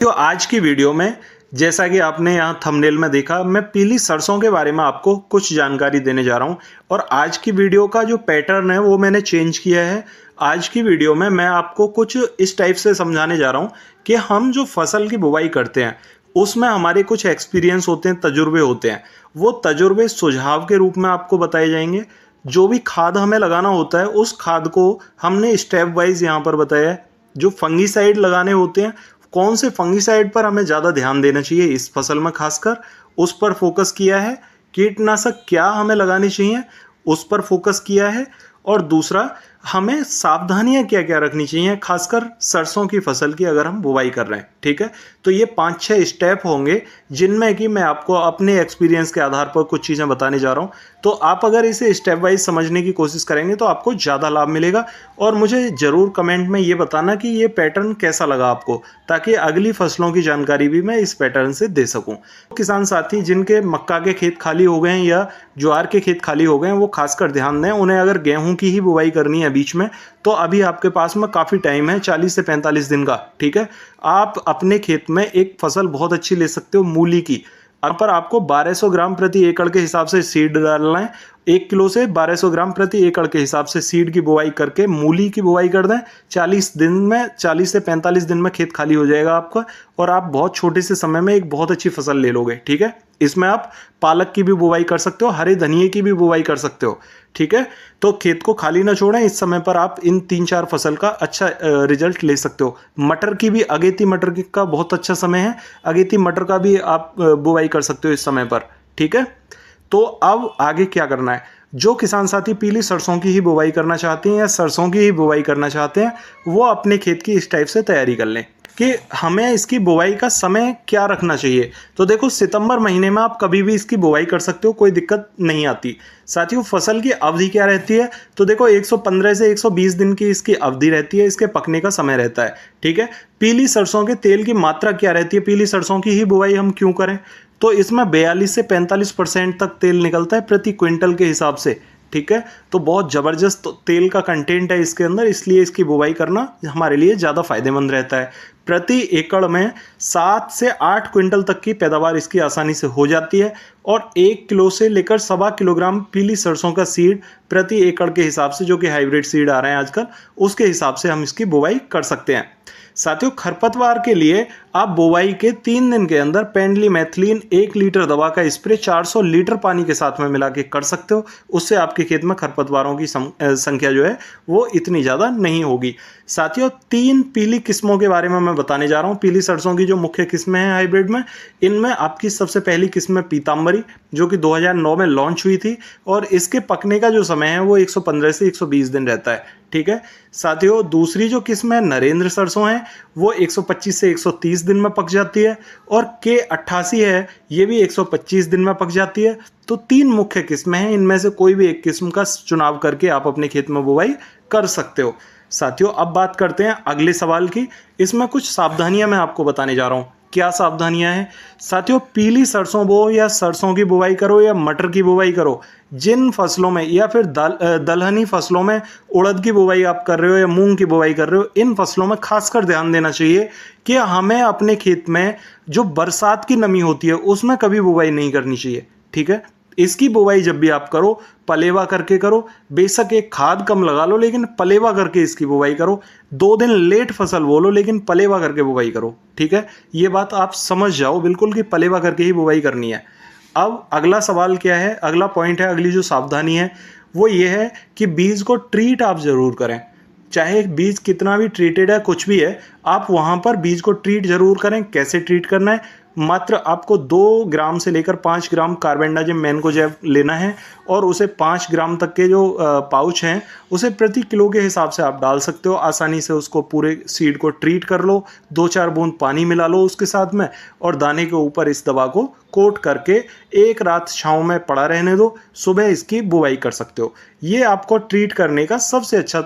तो आज की वीडियो में जैसा कि आपने यहाँ थंबनेल में देखा, मैं पीली सरसों के बारे में आपको कुछ जानकारी देने जा रहा हूँ। और आज की वीडियो का जो पैटर्न है वो मैंने चेंज किया है। आज की वीडियो में मैं आपको कुछ इस टाइप से समझाने जा रहा हूँ कि हम जो फसल की बुवाई करते हैं उसमें हमारे कुछ एक्सपीरियंस होते हैं, तजुर्बे होते हैं। वो तजुर्बे सुझाव के रूप में आपको बताए जाएंगे। जो भी खाद हमें लगाना होता है उस खाद को हमने स्टेप वाइज यहाँ पर बताया है। जो फंगीसाइड लगाने होते हैं, कौन से फंगीसाइड पर हमें ज़्यादा ध्यान देना चाहिए इस फसल में, खासकर उस पर फोकस किया है। कीटनाशक क्या हमें लगाने चाहिए उस पर फोकस किया है। और दूसरा, हमें सावधानियां क्या क्या रखनी चाहिए, खासकर सरसों की फसल की अगर हम बुवाई कर रहे हैं। ठीक है, तो ये 5-6 स्टेप होंगे जिनमें कि मैं आपको अपने एक्सपीरियंस के आधार पर कुछ चीज़ें बताने जा रहा हूँ। तो आप अगर इसे स्टेप वाइज समझने की कोशिश करेंगे तो आपको ज़्यादा लाभ मिलेगा। और मुझे ज़रूर कमेंट में ये बताना कि ये पैटर्न कैसा लगा आपको, ताकि अगली फसलों की जानकारी भी मैं इस पैटर्न से दे सकूँ। किसान साथी जिनके मक्का के खेत खाली हो गए हैं या ज्वार के खेत खाली हो गए हैं, वो खासकर ध्यान दें। उन्हें अगर गेहूं की ही बुवाई करनी है बीच में, तो अभी आपके पास में काफ़ी टाइम है, 40 से 45 दिन का। ठीक है, आप अपने खेत में एक फसल बहुत अच्छी ले सकते हो मूली की। अब पर आपको 1200 ग्राम प्रति एकड़ के हिसाब से सीड डालना है। 1 किलो से 1200 ग्राम प्रति एकड़ के हिसाब से सीड की बुवाई करके मूली की बुवाई कर दें। 40 दिन में, 40 से 45 दिन में खेत खाली हो जाएगा आपका, और आप बहुत छोटे से समय में एक बहुत अच्छी फसल ले लोगे। ठीक है, इसमें आप पालक की भी बुवाई कर सकते हो, हरे धनिए की भी बुवाई कर सकते हो। ठीक है, तो खेत को खाली ना छोड़ें। इस समय पर आप इन 3-4 फसल का अच्छा रिजल्ट ले सकते हो। मटर की भी, अगेती मटर का बहुत अच्छा समय है। अगेती मटर का भी आप बुवाई कर सकते हो इस समय पर। ठीक है, तो अब आगे क्या करना है। जो किसान साथी पीली सरसों की ही बुवाई करना चाहते हैं या सरसों की ही बुवाई करना चाहते हैं, वो अपने खेत की इस टाइप से तैयारी कर लें कि हमें इसकी बुवाई का समय क्या रखना चाहिए। तो देखो, सितंबर महीने में आप कभी भी इसकी बुवाई कर सकते हो, कोई दिक्कत नहीं आती। साथियों, फसल की अवधि क्या रहती है, तो देखो 115 से 120 दिन की इसकी अवधि रहती है, इसके पकने का समय रहता है। ठीक है, पीली सरसों के तेल की मात्रा क्या रहती है, पीली सरसों की ही बुवाई हम क्यों करें, तो इसमें 42 से 45% तक तेल निकलता है प्रति क्विंटल के हिसाब से। ठीक है, तो बहुत ज़बरदस्त तेल का कंटेंट है इसके अंदर, इसलिए इसकी बुवाई करना हमारे लिए ज़्यादा फायदेमंद रहता है। प्रति एकड़ में 7 से 8 क्विंटल तक की पैदावार इसकी आसानी से हो जाती है। और 1 किलो से लेकर 1.25 किलोग्राम पीली सरसों का सीड प्रति एकड़ के हिसाब से, जो कि हाइब्रिड सीड आ रहे हैं आजकल, उसके हिसाब से हम इसकी बुवाई कर सकते हैं। साथियों, खरपतवार के लिए आप बुवाई के 3 दिन के अंदर पेंडिमेथिलीन 1 लीटर दवा का स्प्रे 400 लीटर पानी के साथ में मिला के कर सकते हो। उससे आपके खेत में खरपतवारों की संख्या जो है वो इतनी ज़्यादा नहीं होगी। साथियों, 3 पीली किस्मों के बारे में मैं बताने जा रहा हूँ। पीली सरसों की जो मुख्य किस्में हैं हाइब्रिड में, इनमें आपकी सबसे पहली किस्म है पीताम्बरी, जो कि 2009 में लॉन्च हुई थी, और इसके पकने का जो समय है वो 115 से 120 दिन रहता है। ठीक है साथियों, दूसरी जो किस्म है नरेंद्र सरसों है, वो 125 से 130 दिन में पक जाती है। और K88 है, ये भी 125 दिन में पक जाती है। तो 3 मुख्य किस्में हैं, इनमें से कोई भी एक किस्म का चुनाव करके आप अपने खेत में बुवाई कर सकते हो। साथियों, अब बात करते हैं अगले सवाल की। इसमें कुछ सावधानियां मैं आपको बताने जा रहा हूँ। क्या सावधानियां हैं साथियों, पीली सरसों बो या सरसों की बुवाई करो या मटर की बुवाई करो, जिन फसलों में, या फिर दलहनी फसलों में उड़द की बुवाई आप कर रहे हो या मूंग की बुवाई कर रहे हो, इन फसलों में खासकर ध्यान देना चाहिए कि हमें अपने खेत में जो बरसात की नमी होती है उसमें कभी बुवाई नहीं करनी चाहिए। ठीक है, इसकी बुवाई जब भी आप करो, पलेवा करके करो। बेशक एक खाद कम लगा लो, लेकिन पलेवा करके इसकी बुवाई करो। 2 दिन लेट फसल बोलो, लेकिन पलेवा करके बुवाई करो। ठीक है, ये बात आप समझ जाओ बिल्कुल कि पलेवा करके ही बुवाई करनी है। अब अगला सवाल क्या है, अगला पॉइंट है, अगली जो सावधानी है वो ये है कि बीज को ट्रीट आप जरूर करें। चाहे बीज कितना भी ट्रीटेड है, कुछ भी है, आप वहां पर बीज को ट्रीट जरूर करें। कैसे ट्रीट करना है, मात्र आपको 2 ग्राम से लेकर 5 ग्राम कार्बेंडाजिम मैनकोजेब लेना है, और उसे 5 ग्राम तक के जो पाउच हैं उसे प्रति किलो के हिसाब से आप डाल सकते हो। आसानी से उसको पूरे सीड को ट्रीट कर लो, 2-4 बूंद पानी मिला लो उसके साथ में, और दाने के ऊपर इस दवा को कोट करके 1 रात छांव में पड़ा रहने दो। सुबह इसकी बुवाई कर सकते हो। ये आपको ट्रीट करने का सबसे अच्छा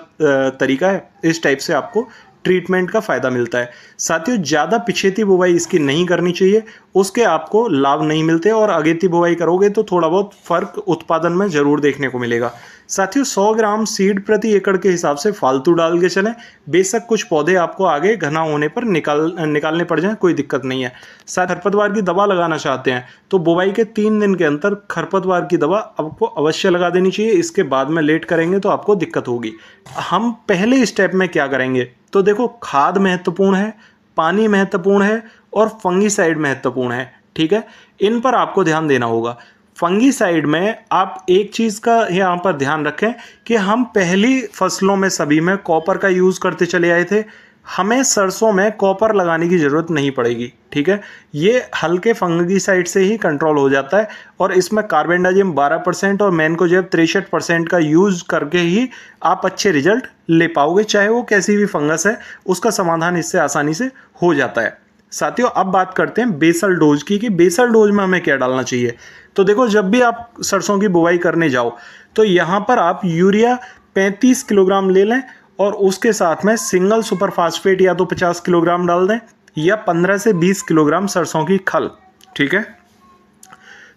तरीका है। इस टाइप से आपको ट्रीटमेंट का फायदा मिलता है। साथियों, ज़्यादा पिछेती बुवाई इसकी नहीं करनी चाहिए, उसके आपको लाभ नहीं मिलते, और अगेती बुवाई करोगे तो थोड़ा बहुत फर्क उत्पादन में जरूर देखने को मिलेगा। साथियों 100 ग्राम सीड प्रति एकड़ के हिसाब से फालतू डाल के चलें। बेशक कुछ पौधे आपको आगे घना होने पर निकालने पड़ जाएं, कोई दिक्कत नहीं है। साथ खरपतवार की दवा लगाना चाहते हैं तो बुवाई के 3 दिन के अंतर खरपतवार की दवा आपको अवश्य लगा देनी चाहिए। इसके बाद में लेट करेंगे तो आपको दिक्कत होगी। हम पहले स्टेप में क्या करेंगे तो देखो, खाद महत्वपूर्ण है, पानी महत्वपूर्ण है और फंगीसाइड महत्वपूर्ण है। ठीक है, इन पर आपको ध्यान देना होगा। फंगीसाइड में आप एक चीज़ का यहाँ पर ध्यान रखें कि हम पहली फसलों में सभी में कॉपर का यूज़ करते चले आए थे। हमें सरसों में कॉपर लगाने की ज़रूरत नहीं पड़ेगी। ठीक है, ये हल्के फंगीसाइड से ही कंट्रोल हो जाता है और इसमें कार्बेंडाजिम 12% और मैनकोजेब 63% का यूज़ करके ही आप अच्छे रिजल्ट ले पाओगे। चाहे वो कैसी भी फंगस है, उसका समाधान इससे आसानी से हो जाता है। साथियों, अब बात करते हैं बेसल डोज की कि बेसल डोज में हमें क्या डालना चाहिए। तो देखो, जब भी आप सरसों की बुवाई करने जाओ तो यहाँ पर आप यूरिया 35 किलोग्राम ले लें और उसके साथ में सिंगल सुपर फास्फेट या तो 50 किलोग्राम डाल दें या 15 से 20 किलोग्राम सरसों की खल। ठीक है,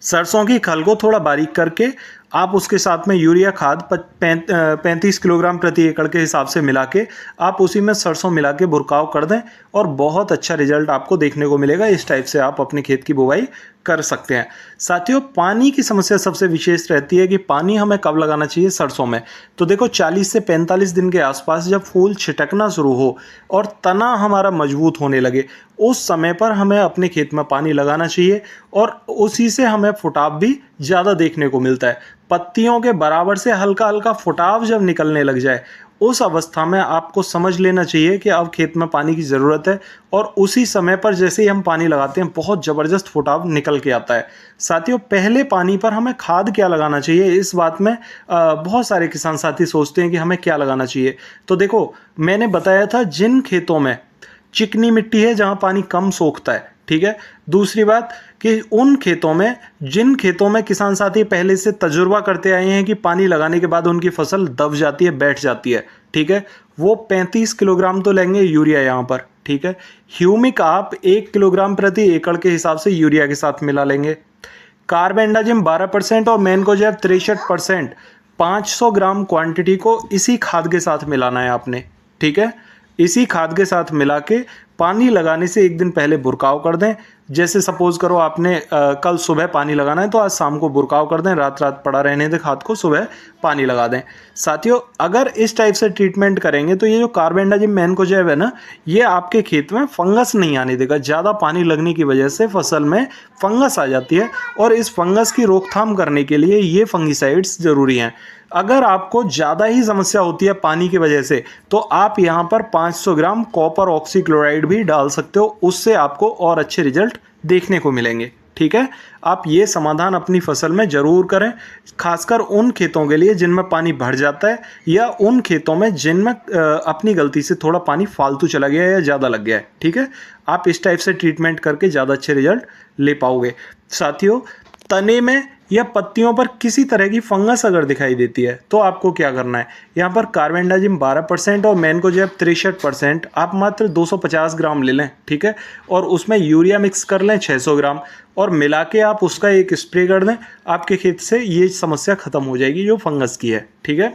सरसों की खल को थोड़ा बारीक करके आप उसके साथ में यूरिया खाद 35 किलोग्राम प्रति एकड़ के हिसाब से मिला के आप उसी में सरसों मिला के बुरकाव कर दें और बहुत अच्छा रिजल्ट आपको देखने को मिलेगा। इस टाइप से आप अपने खेत की बुवाई कर सकते हैं। साथियों, पानी की समस्या सबसे विशेष रहती है कि पानी हमें कब लगाना चाहिए सरसों में। तो देखो, 40 से 45 दिन के आसपास जब फूल छिटकना शुरू हो और तना हमारा मजबूत होने लगे, उस समय पर हमें अपने खेत में पानी लगाना चाहिए और उसी से हमें फुटाव भी ज़्यादा देखने को मिलता है। पत्तियों के बराबर से हल्का हल्का फुटाव जब निकलने लग जाए, उस अवस्था में आपको समझ लेना चाहिए कि अब खेत में पानी की ज़रूरत है और उसी समय पर जैसे ही हम पानी लगाते हैं बहुत ज़बरदस्त फुटाव निकल के आता है। साथियों, पहले पानी पर हमें खाद क्या लगाना चाहिए, इस बात में बहुत सारे किसान साथी सोचते हैं कि हमें क्या लगाना चाहिए। तो देखो, मैंने बताया था जिन खेतों में चिकनी मिट्टी है, जहाँ पानी कम सोखता है। ठीक है, दूसरी बात कि उन खेतों में, जिन खेतों में किसान साथी पहले से तजुर्बा करते आए हैं कि पानी लगाने के बाद उनकी फसल दब जाती है, बैठ जाती है। ठीक है, वो 35 किलोग्राम तो लेंगे यूरिया यहाँ पर। ठीक है, ह्यूमिक आप 1 किलोग्राम प्रति एकड़ के हिसाब से यूरिया के साथ मिला लेंगे। कार्बेंडाजिम 12% और मैनकोजेब 63%, 500 ग्राम क्वांटिटी को इसी खाद के साथ मिलाना है आपने। ठीक है, इसी खाद के साथ मिला के पानी लगाने से एक दिन पहले बुरकाव कर दें। जैसे सपोज करो आपने कल सुबह पानी लगाना है तो आज शाम को बुरकाव कर दें, रात रात पड़ा रहने दें खाद को, सुबह पानी लगा दें। साथियों, अगर इस टाइप से ट्रीटमेंट करेंगे तो ये जो कार्बेंडाजिम मैनकोजेब है ना, ये आपके खेत में फंगस नहीं आने देगा। ज़्यादा पानी लगने की वजह से फसल में फंगस आ जाती है और इस फंगस की रोकथाम करने के लिए ये फंगिसाइड्स ज़रूरी हैं। अगर आपको ज़्यादा ही समस्या होती है पानी की वजह से तो आप यहाँ पर 500 ग्राम कॉपर ऑक्सीक्लोराइड भी डाल सकते हो, उससे आपको और अच्छे रिजल्ट देखने को मिलेंगे। ठीक है, आप ये समाधान अपनी फसल में ज़रूर करें, खासकर उन खेतों के लिए जिनमें पानी भर जाता है या उन खेतों में जिनमें अपनी गलती से थोड़ा पानी फालतू चला गया है या ज़्यादा लग गया है। ठीक है, आप इस टाइप से ट्रीटमेंट करके ज़्यादा अच्छे रिजल्ट ले पाओगे। साथियों, तने में या पत्तियों पर किसी तरह की फंगस अगर दिखाई देती है तो आपको क्या करना है, यहाँ पर कार्बेंडाजिम 12% और मैनकोजेब 63%, आप मात्र 250 ग्राम ले लें। ठीक है, और उसमें यूरिया मिक्स कर लें 600 ग्राम और मिला के आप उसका एक स्प्रे कर दें। आपके खेत से ये समस्या ख़त्म हो जाएगी जो फंगस की है। ठीक है,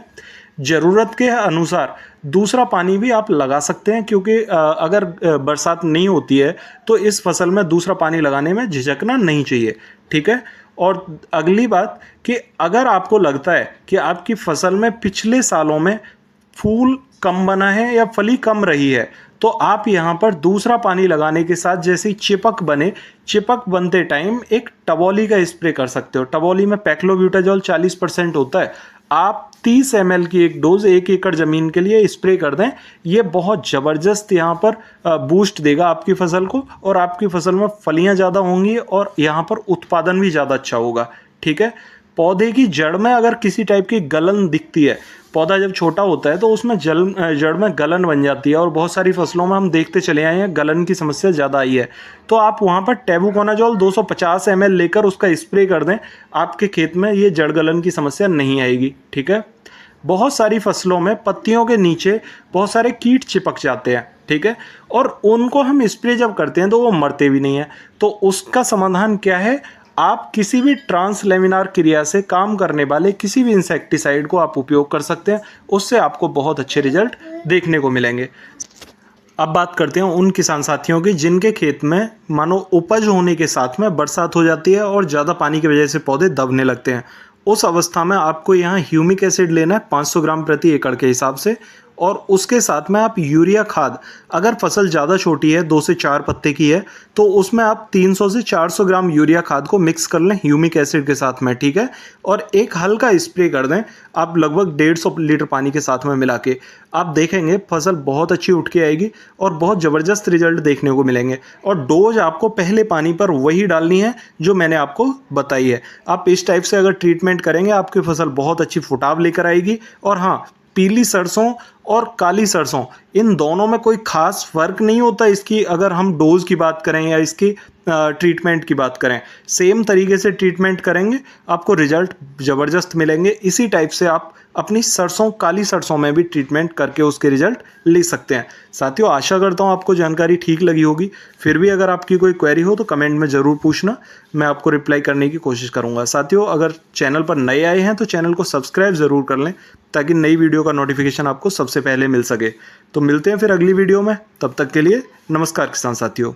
ज़रूरत के अनुसार दूसरा पानी भी आप लगा सकते हैं, क्योंकि अगर बरसात नहीं होती है तो इस फसल में दूसरा पानी लगाने में झिझकना नहीं चाहिए। ठीक है, और अगली बात कि अगर आपको लगता है कि आपकी फसल में पिछले सालों में फूल कम बना है या फली कम रही है तो आप यहाँ पर दूसरा पानी लगाने के साथ जैसे ही चिपक बनते टाइम एक टबोली का स्प्रे कर सकते हो। टबोली में पैक्लोब्यूटाजोल 40% होता है। आप 30 ml की एक डोज 1 एकड़ ज़मीन के लिए स्प्रे कर दें। ये बहुत ज़बरदस्त यहाँ पर बूस्ट देगा आपकी फसल को और आपकी फसल में फलियाँ ज़्यादा होंगी और यहाँ पर उत्पादन भी ज़्यादा अच्छा होगा। ठीक है, पौधे की जड़ में अगर किसी टाइप की गलन दिखती है, पौधा जब छोटा होता है तो उसमें जड़ में गलन बन जाती है और बहुत सारी फसलों में हम देखते चले आए हैं गलन की समस्या ज़्यादा आई है, तो आप वहाँ पर टेबुकोनाजोल 250 ml लेकर उसका स्प्रे कर दें। आपके खेत में ये जड़ गलन की समस्या नहीं आएगी। ठीक है, बहुत सारी फसलों में पत्तियों के नीचे बहुत सारे कीट चिपक जाते हैं। ठीक है, और उनको हम स्प्रे जब करते हैं तो वो मरते भी नहीं हैं। तो उसका समाधान क्या है, आप किसी भी ट्रांसलेमिनार क्रिया से काम करने वाले किसी भी इंसेक्टिसाइड को आप उपयोग कर सकते हैं, उससे आपको बहुत अच्छे रिजल्ट देखने को मिलेंगे। अब बात करते हैं उन किसान साथियों की जिनके खेत में मानो उपज होने के साथ में बरसात हो जाती है और ज़्यादा पानी की वजह से पौधे दबने लगते हैं। उस अवस्था में आपको यहाँ ह्यूमिक एसिड लेना है 500 ग्राम प्रति एकड़ के हिसाब से, और उसके साथ में आप यूरिया खाद, अगर फसल ज़्यादा छोटी है 2 से 4 पत्ते की है तो उसमें आप 300 से 400 ग्राम यूरिया खाद को मिक्स कर लें ह्यूमिक एसिड के साथ में, ठीक है। और एक हल्का स्प्रे कर दें आप लगभग 150 लीटर पानी के साथ में मिला के। आप देखेंगे फसल बहुत अच्छी उठ के आएगी और बहुत ज़बरदस्त रिजल्ट देखने को मिलेंगे। और डोज आपको पहले पानी पर वही डालनी है जो मैंने आपको बताई है। आप इस टाइप से अगर ट्रीटमेंट करेंगे आपकी फसल बहुत अच्छी फुटाव लेकर आएगी। और हाँ, पीली सरसों और काली सरसों इन दोनों में कोई खास फ़र्क नहीं होता इसकी, अगर हम डोज की बात करें या इसकी ट्रीटमेंट की बात करें, सेम तरीके से ट्रीटमेंट करेंगे आपको रिजल्ट ज़बरदस्त मिलेंगे। इसी टाइप से आप अपनी सरसों, काली सरसों में भी ट्रीटमेंट करके उसके रिजल्ट ले सकते हैं। साथियों, आशा करता हूँ आपको जानकारी ठीक लगी होगी। फिर भी अगर आपकी कोई क्वेरी हो तो कमेंट में ज़रूर पूछना, मैं आपको रिप्लाई करने की कोशिश करूँगा। साथियों, अगर चैनल पर नए आए हैं तो चैनल को सब्सक्राइब ज़रूर कर लें ताकि नई वीडियो का नोटिफिकेशन आपको सबसे पहले मिल सके। तो मिलते हैं फिर अगली वीडियो में, तब तक के लिए नमस्कार किसान साथियों।